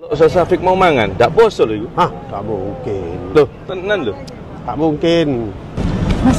Ustaz Syafiq mau mangan, tak puasa lho. Hah, tak mungkin. Loh, tenan lho. Tak mungkin. Mas,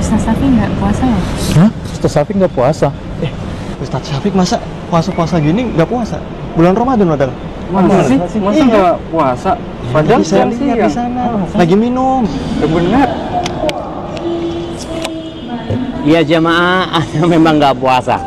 Ustaz Syafiq nggak puasa ya? Hah? Ustaz Syafiq nggak puasa? Ustaz Syafiq masa puasa-puasa gini nggak puasa? Bulan Ramadan padahal. Masa sih? Masa nggak puasa? Padahal Bisa lihat di sana. Lagi minum. Benar. Ya jamaah, Anda memang nggak puasa.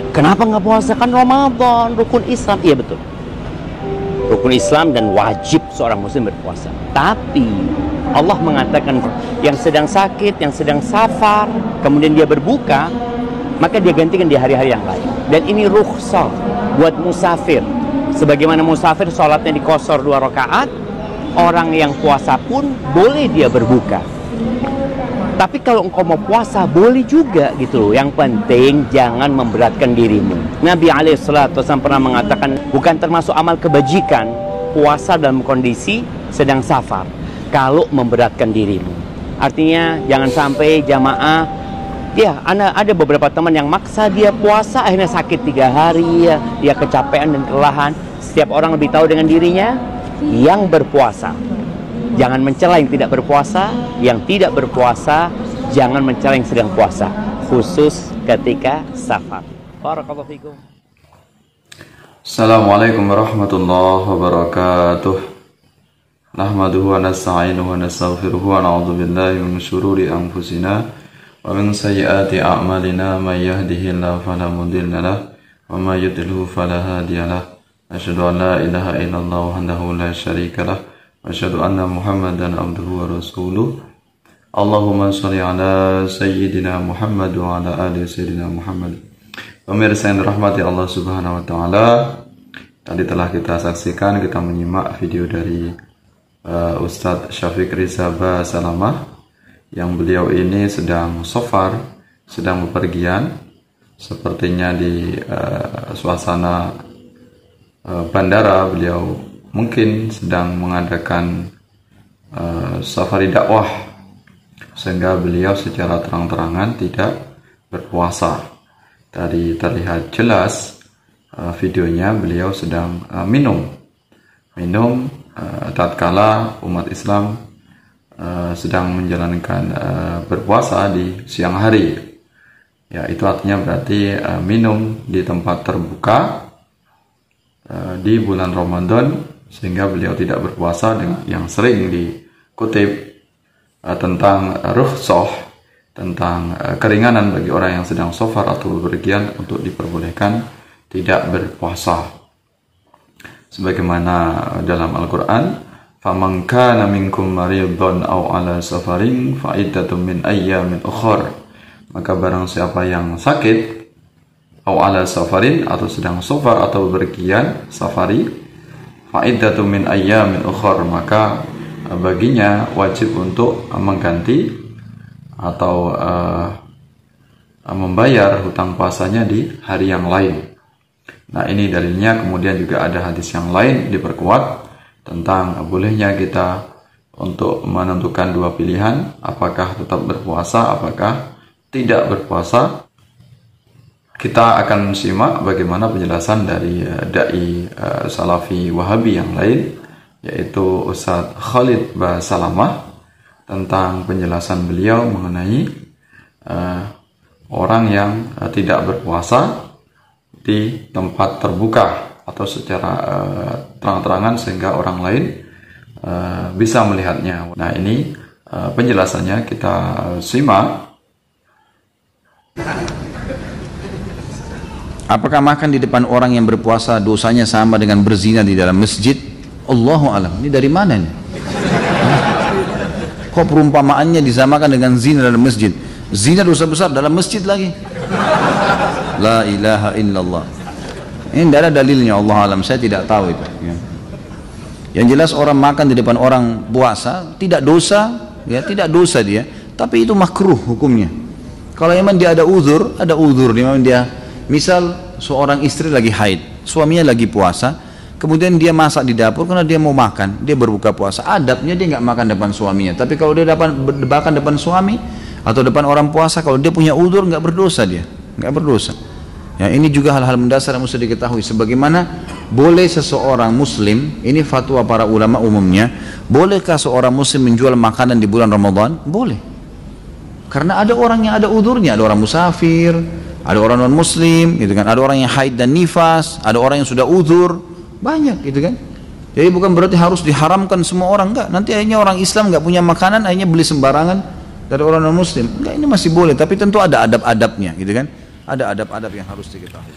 Kenapa nggak puasa? Kan Ramadan, rukun Islam. Iya betul. Rukun Islam dan wajib seorang muslim berpuasa. Tapi Allah mengatakan yang sedang sakit, yang sedang safar, kemudian dia berbuka, maka dia gantikan di hari-hari yang lain. Dan ini rukhsah buat musafir. Sebagaimana musafir sholatnya dikosor 2 rakaat, orang yang puasa pun boleh dia berbuka. Tapi kalau engkau mau puasa boleh juga gitu loh. Yang penting jangan memberatkan dirimu. Nabi SAW pernah mengatakan bukan termasuk amal kebajikan puasa dalam kondisi sedang safar kalau memberatkan dirimu. Artinya jangan sampai jamaah, ya ada beberapa teman yang maksa dia puasa akhirnya sakit 3 hari ya, dia kecapean dan kelelahan. Setiap orang lebih tahu dengan dirinya. Yang berpuasa jangan mencela yang tidak berpuasa, yang tidak berpuasa jangan mencela yang sedang puasa, khusus ketika safar. Barakallahu fikum. Assalamualaikum warahmatullahi wabarakatuh. Nahmaduhu wa nasta'inuhu wa nastaghfiruhu wa na'udzu billahi min syururi anfusina wa min sayyiati a'malina may yahdihillahu fala mudilla lahu wa may yudlilhu fala hadiya lahu. Asyhadu an la ilaha illallah wahdahu la syarika lahu wa asyhadu anna Muhammadan abduhu wa rasuluh. Allahumma shalli ala sayyidina Muhammad wa ala ali sayyidina Muhammad. Pemirsa yang dirahmati Allah Subhanahu wa taala, tadi telah kita saksikan, kita menyimak video dari Ustadz Syafiq Riza Basalamah yang beliau ini sedang safar, sedang bepergian, sepertinya di suasana bandara. Beliau mungkin sedang mengadakan safari dakwah, sehingga beliau secara terang-terangan tidak berpuasa. Tadi terlihat jelas videonya beliau sedang minum tatkala umat Islam sedang menjalankan berpuasa di siang hari. Ya, itu artinya berarti minum di tempat terbuka di bulan Ramadan, sehingga beliau tidak berpuasa. Yang sering dikutip tentang rukhsah, tentang keringanan bagi orang yang sedang safar atau bepergian untuk diperbolehkan tidak berpuasa. Sebagaimana dalam Al-Quran, faman kana minkum maridun aw ala safarin fa iddatun min ayyamin ukhra, maka barang siapa yang sakit aw ala safarin atau sedang safar atau bepergian safari, fa iddatun min ayyamin ukhra, maka baginya wajib untuk mengganti atau membayar hutang puasanya di hari yang lain. Nah, ini dalilnya. Kemudian juga ada hadis yang lain diperkuat tentang bolehnya kita untuk menentukan 2 pilihan, apakah tetap berpuasa, apakah tidak berpuasa. Kita akan simak bagaimana penjelasan dari dai Salafi Wahabi yang lain, yaitu Ustadz Khalid Basalamah, tentang penjelasan beliau mengenai orang yang tidak berpuasa di tempat terbuka atau secara terang-terangan sehingga orang lain bisa melihatnya. Nah, ini penjelasannya, kita simak. Apakah makan di depan orang yang berpuasa dosanya sama dengan berzina di dalam masjid? Allahu alam. Ini dari mana nih? Kok perumpamaannya disamakan dengan zina dalam masjid? Zina dosa besar dalam masjid lagi. La ilaha illallah. Ini tidak ada dalilnya, Allah alam. Saya tidak tahu itu. Ya. Yang jelas orang makan di depan orang puasa tidak dosa, ya tidak dosa dia. Tapi itu makruh hukumnya. Kalau memang dia ada uzur, memang dia, misal seorang istri lagi haid, suaminya lagi puasa, kemudian dia masak di dapur karena dia mau makan, dia berbuka puasa. Adabnya dia nggak makan depan suaminya. Tapi kalau dia makan depan suami atau depan orang puasa, kalau dia punya uzur nggak berdosa dia, nggak berdosa. Ya, ini juga hal-hal mendasar yang mesti diketahui. Sebagaimana boleh seseorang muslim, ini fatwa para ulama umumnya, bolehkah seorang muslim menjual makanan di bulan Ramadan? Boleh. Karena ada orang yang ada udurnya, ada orang musafir, ada orang non muslim, gitu kan, ada orang yang haid dan nifas, ada orang yang sudah udur, banyak gitu kan. Jadi bukan berarti harus diharamkan semua orang, enggak. Nanti akhirnya orang Islam enggak punya makanan, akhirnya beli sembarangan dari orang non muslim. Enggak, ini masih boleh, tapi tentu ada adab-adabnya gitu kan. Ada adab-adab yang harus diketahui.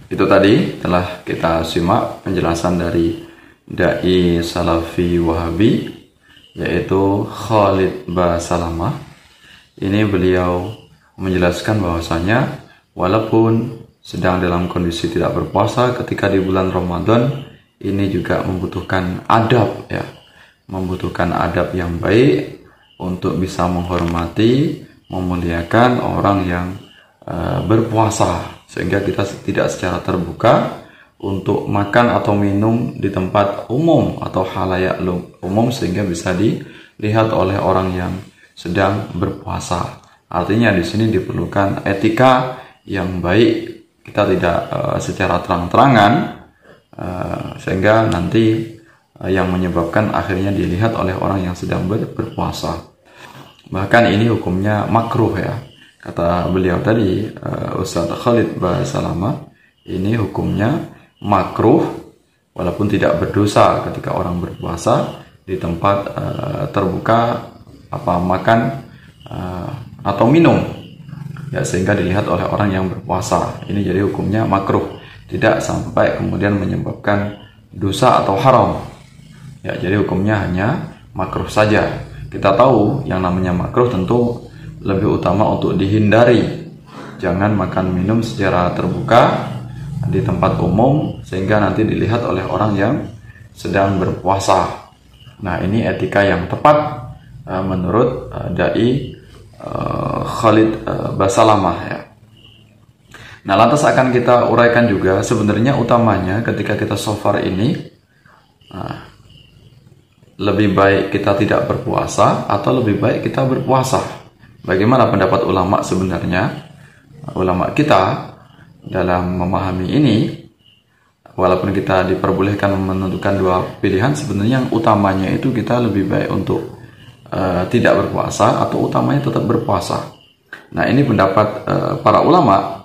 Itu tadi telah kita simak penjelasan dari Dai Salafi Wahabi, yaitu Khalid Basalamah. Ini beliau menjelaskan bahwasanya walaupun sedang dalam kondisi tidak berpuasa ketika di bulan Ramadan, ini juga membutuhkan adab, ya, membutuhkan adab yang baik untuk bisa menghormati, memuliakan orang yang berpuasa, sehingga kita tidak secara terbuka untuk makan atau minum di tempat umum atau halayak umum sehingga bisa dilihat oleh orang yang sedang berpuasa. Artinya di sini diperlukan etika yang baik. Kita tidak secara terang-terangan sehingga nanti yang menyebabkan akhirnya dilihat oleh orang yang sedang berpuasa. Bahkan ini hukumnya makruh, ya. Kata beliau tadi, Ustaz Khalid Basalamah, ini hukumnya makruh walaupun tidak berdosa ketika orang berpuasa di tempat terbuka makan atau minum, ya, sehingga dilihat oleh orang yang berpuasa. Ini jadi hukumnya makruh, tidak sampai kemudian menyebabkan dosa atau haram, ya. Jadi hukumnya hanya makruh saja. Kita tahu yang namanya makruh tentu lebih utama untuk dihindari. Jangan makan minum secara terbuka di tempat umum sehingga nanti dilihat oleh orang yang sedang berpuasa. Nah, ini etika yang tepat menurut Dai Khalid Basalamah, ya. Nah, lantas akan kita uraikan juga sebenarnya utamanya ketika kita shofar ini, lebih baik kita tidak berpuasa atau lebih baik kita berpuasa. Bagaimana pendapat ulama sebenarnya? Ulama kita dalam memahami ini, walaupun kita diperbolehkan menentukan dua pilihan, sebenarnya yang utamanya itu kita lebih baik untuk tidak berpuasa atau utamanya tetap berpuasa. Nah, ini pendapat para ulama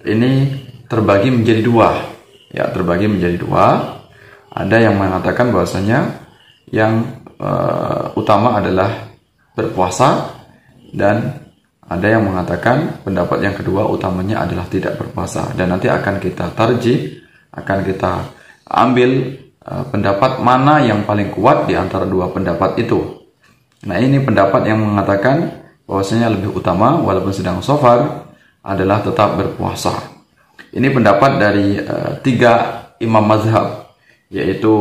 ini terbagi menjadi dua, ya, terbagi menjadi dua. Ada yang mengatakan bahwasanya yang utama adalah berpuasa, dan ada yang mengatakan pendapat yang kedua utamanya adalah tidak berpuasa. Dan nanti akan kita tarjih, akan kita ambil pendapat mana yang paling kuat di antara dua pendapat itu. Nah, ini pendapat yang mengatakan bahwasanya lebih utama walaupun sedang shofar adalah tetap berpuasa. Ini pendapat dari tiga imam mazhab, yaitu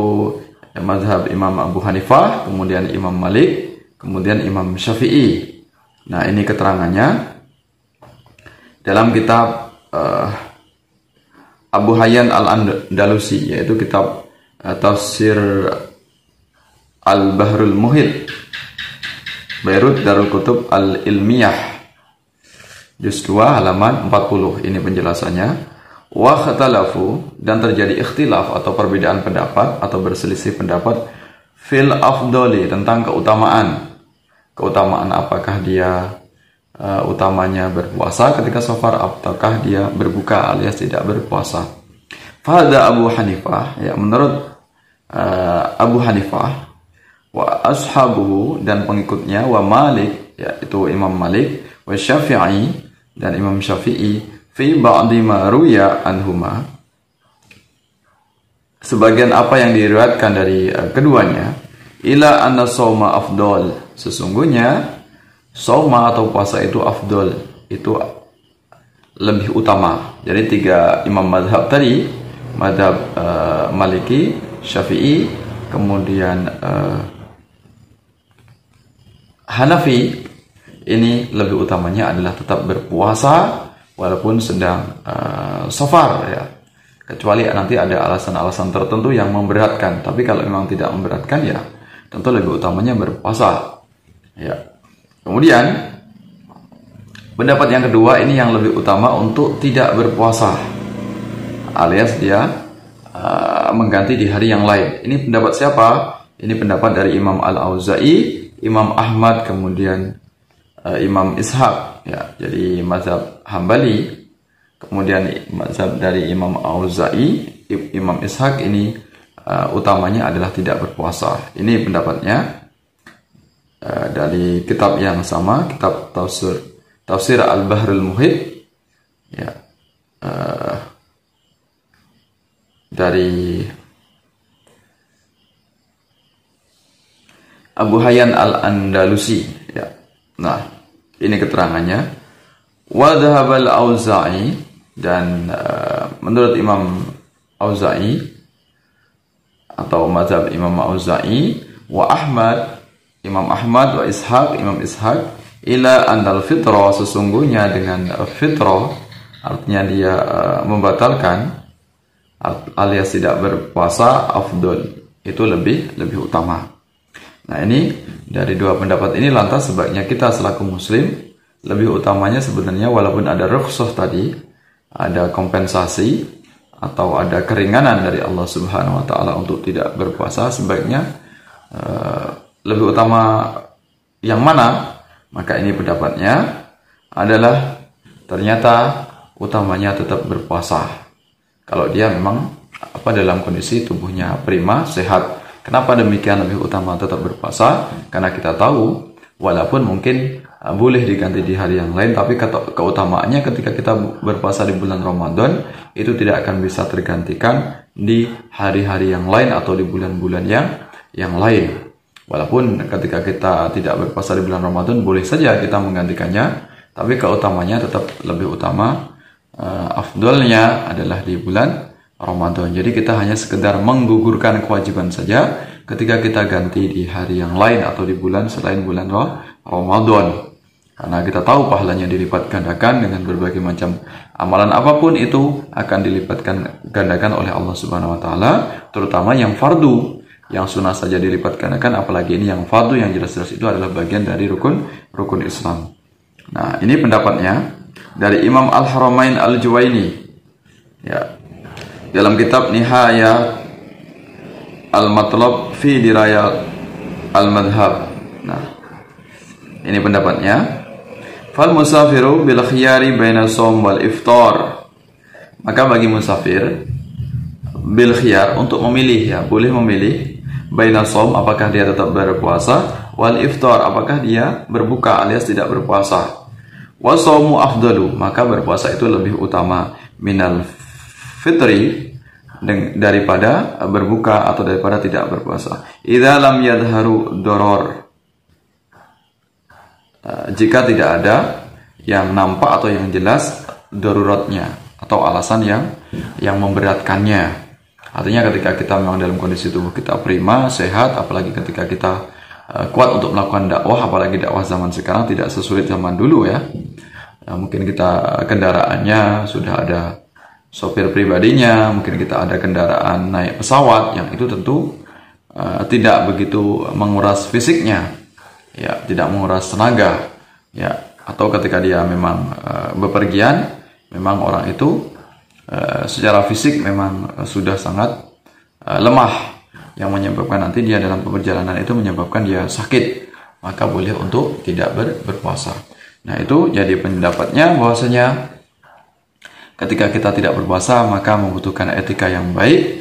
mazhab Imam Abu Hanifah, kemudian Imam Malik, kemudian Imam Syafi'i. Nah, ini keterangannya dalam kitab Abu Hayyan Al-Andalusi, yaitu kitab Tafsir Al-Bahrul Muhit, Beirut Darul Kutub Al-Ilmiyah, juz 2 halaman 40. Ini penjelasannya. Wa khatalafu, dan terjadi ikhtilaf atau perbedaan pendapat atau berselisih pendapat fil afdoli, tentang keutamaan. Keutamaan apakah dia utamanya berpuasa ketika shofar ataukah dia berbuka alias tidak berpuasa. Fahada Abu Hanifah, ya, menurut Abu Hanifah, wa ashabuhu, dan pengikutnya, wa Malik, yaitu Imam Malik, wa Syafi'i, dan Imam Syafi'i, fi ba'di ma ruya anhuma, sebagian apa yang diriwayatkan dari keduanya, ila anna shauma afdal, sesungguhnya shauma atau puasa itu afdal, itu lebih utama. Jadi tiga imam mazhab tadi, mazhab Maliki, Syafi'i, kemudian Hanafi, ini lebih utamanya adalah tetap berpuasa walaupun sedang shofar, ya. Kecuali nanti ada alasan-alasan tertentu yang memberatkan. Tapi kalau memang tidak memberatkan, ya tentu lebih utamanya berpuasa, ya. Kemudian Pendapat yang kedua ini yang lebih utama untuk tidak berpuasa, alias dia mengganti di hari yang lain. Ini pendapat siapa? Ini pendapat dari Imam Al-Auza'i, Imam Ahmad, kemudian Imam Ishaq. Ya, jadi mazhab Hambali, kemudian mazhab dari Imam Auza'i, Imam Ishaq ini utamanya adalah tidak berpuasa. Ini pendapatnya dari kitab yang sama, kitab Tafsir Al-Bahrul Muhit, ya, dari Abu Hayyan Al-Andalusi, ya. Nah, ini keterangannya. Wa dhahabal Auza'i, dan menurut Imam Auza'i atau mazhab Imam Auza'i, wa Ahmad, Imam Ahmad, wa Ishaq, Imam Ishaq, ila andal fitrah, sesungguhnya dengan fitrah artinya dia membatalkan alias tidak berpuasa, afdol, itu lebih utama. Nah, ini dari dua pendapat ini lantas sebaiknya kita selaku muslim lebih utamanya sebenarnya, walaupun ada rukhsah tadi, ada kompensasi atau ada keringanan dari Allah Subhanahu wa taala untuk tidak berpuasa, sebaiknya lebih utama yang mana? Maka ini pendapatnya adalah ternyata utamanya tetap berpuasa. Kalau dia memang dalam kondisi tubuhnya prima, sehat. Kenapa demikian lebih utama tetap berpuasa? Karena kita tahu walaupun mungkin boleh diganti di hari yang lain, tapi keutamaannya ketika kita berpuasa di bulan Ramadan itu tidak akan bisa tergantikan di hari-hari yang lain atau di bulan-bulan yang lain. Walaupun ketika kita tidak berpuasa di bulan Ramadan boleh saja kita menggantikannya, tapi keutamanya tetap lebih utama, afdolnya adalah di bulan Ramadan. Jadi kita hanya sekedar menggugurkan kewajiban saja ketika kita ganti di hari yang lain atau di bulan selain bulan Ramadan. Karena kita tahu pahalanya dilipat gandakan dengan berbagai macam amalan apapun itu akan dilipat gandakan oleh Allah Subhanahu wa taala, terutama yang fardu. Yang sunnah saja dilipat gandakan, apalagi ini yang fardu yang jelas-jelas itu adalah bagian dari rukun Islam. Nah, ini pendapatnya dari Imam Al-Haramain Al-Juwaini, ya, dalam kitab Nihaya Al-Matlab fi Diraya Al-Madhab. Nah, ini pendapatnya. Fal musafiru bil khiyari baina shaum wal iftar. Maka bagi musafir bil khiyar, untuk memilih, ya, boleh memilih baina shaum, apakah dia tetap berpuasa, wal iftar, apakah dia berbuka alias tidak berpuasa. Wa shaumu afdalu, maka berpuasa itu lebih utama minal fitri, daripada berbuka atau daripada tidak berpuasa. Idza lam yadharu doror, jika tidak ada yang nampak atau yang jelas daruratnya atau alasan yang memberatkannya. Artinya ketika kita memang dalam kondisi tubuh kita prima, sehat, apalagi ketika kita kuat untuk melakukan dakwah, apalagi dakwah zaman sekarang tidak sesulit zaman dulu, ya. Mungkin kita kendaraannya sudah ada sopir pribadinya, mungkin kita ada kendaraan naik pesawat, yang itu tentu tidak begitu menguras fisiknya, ya, tidak menguras tenaga, ya. Atau ketika dia memang bepergian, memang orang itu secara fisik memang sudah sangat lemah, yang menyebabkan nanti dia dalam perjalanan itu menyebabkan dia sakit, maka boleh untuk tidak berpuasa. Nah, itu jadi pendapatnya bahwasanya ketika kita tidak berpuasa maka membutuhkan etika yang baik,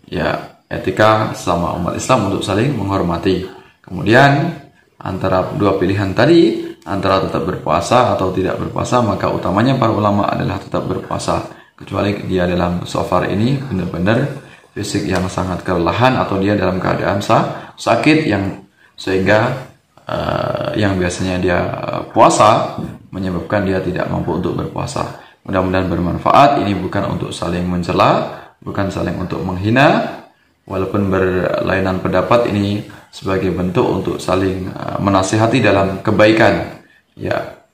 ya, etika sama umat Islam untuk saling menghormati. Kemudian antara dua pilihan tadi, antara tetap berpuasa atau tidak berpuasa, maka utamanya para ulama adalah tetap berpuasa. Kecuali dia dalam safar ini benar-benar fisik yang sangat kelelahan, atau dia dalam keadaan sakit yang sehingga yang biasanya dia puasa menyebabkan dia tidak mampu untuk berpuasa. Mudah-mudahan bermanfaat. Ini bukan untuk saling mencela, bukan saling untuk menghina, walaupun berlainan pendapat, ini sebagai bentuk untuk saling menasihati dalam kebaikan, ya,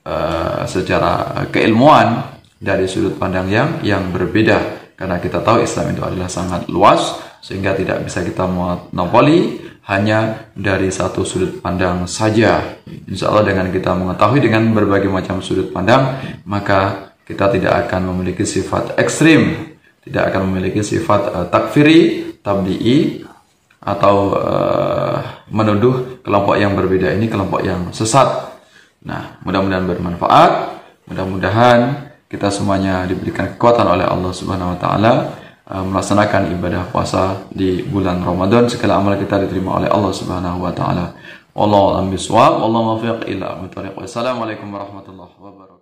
secara keilmuan dari sudut pandang yang berbeda. Karena kita tahu Islam itu adalah sangat luas, sehingga tidak bisa kita monopoli hanya dari satu sudut pandang saja. Insya Allah dengan kita mengetahui dengan berbagai macam sudut pandang, maka kita tidak akan memiliki sifat ekstrim, tidak akan memiliki sifat takfiri, tabdi'i, atau menuduh kelompok yang berbeda ini kelompok yang sesat. Nah, mudah-mudahan bermanfaat. Mudah-mudahan kita semuanya diberikan kekuatan oleh Allah Subhanahu wa taala melaksanakan ibadah puasa di bulan Ramadan. Segala amal kita diterima oleh Allah Subhanahu wa taala. Wallahu a'lam bishawab. Wallahu muwaffiq ila aqwamit thoriq. Wassalamualaikum warahmatullahi wabarakatuh.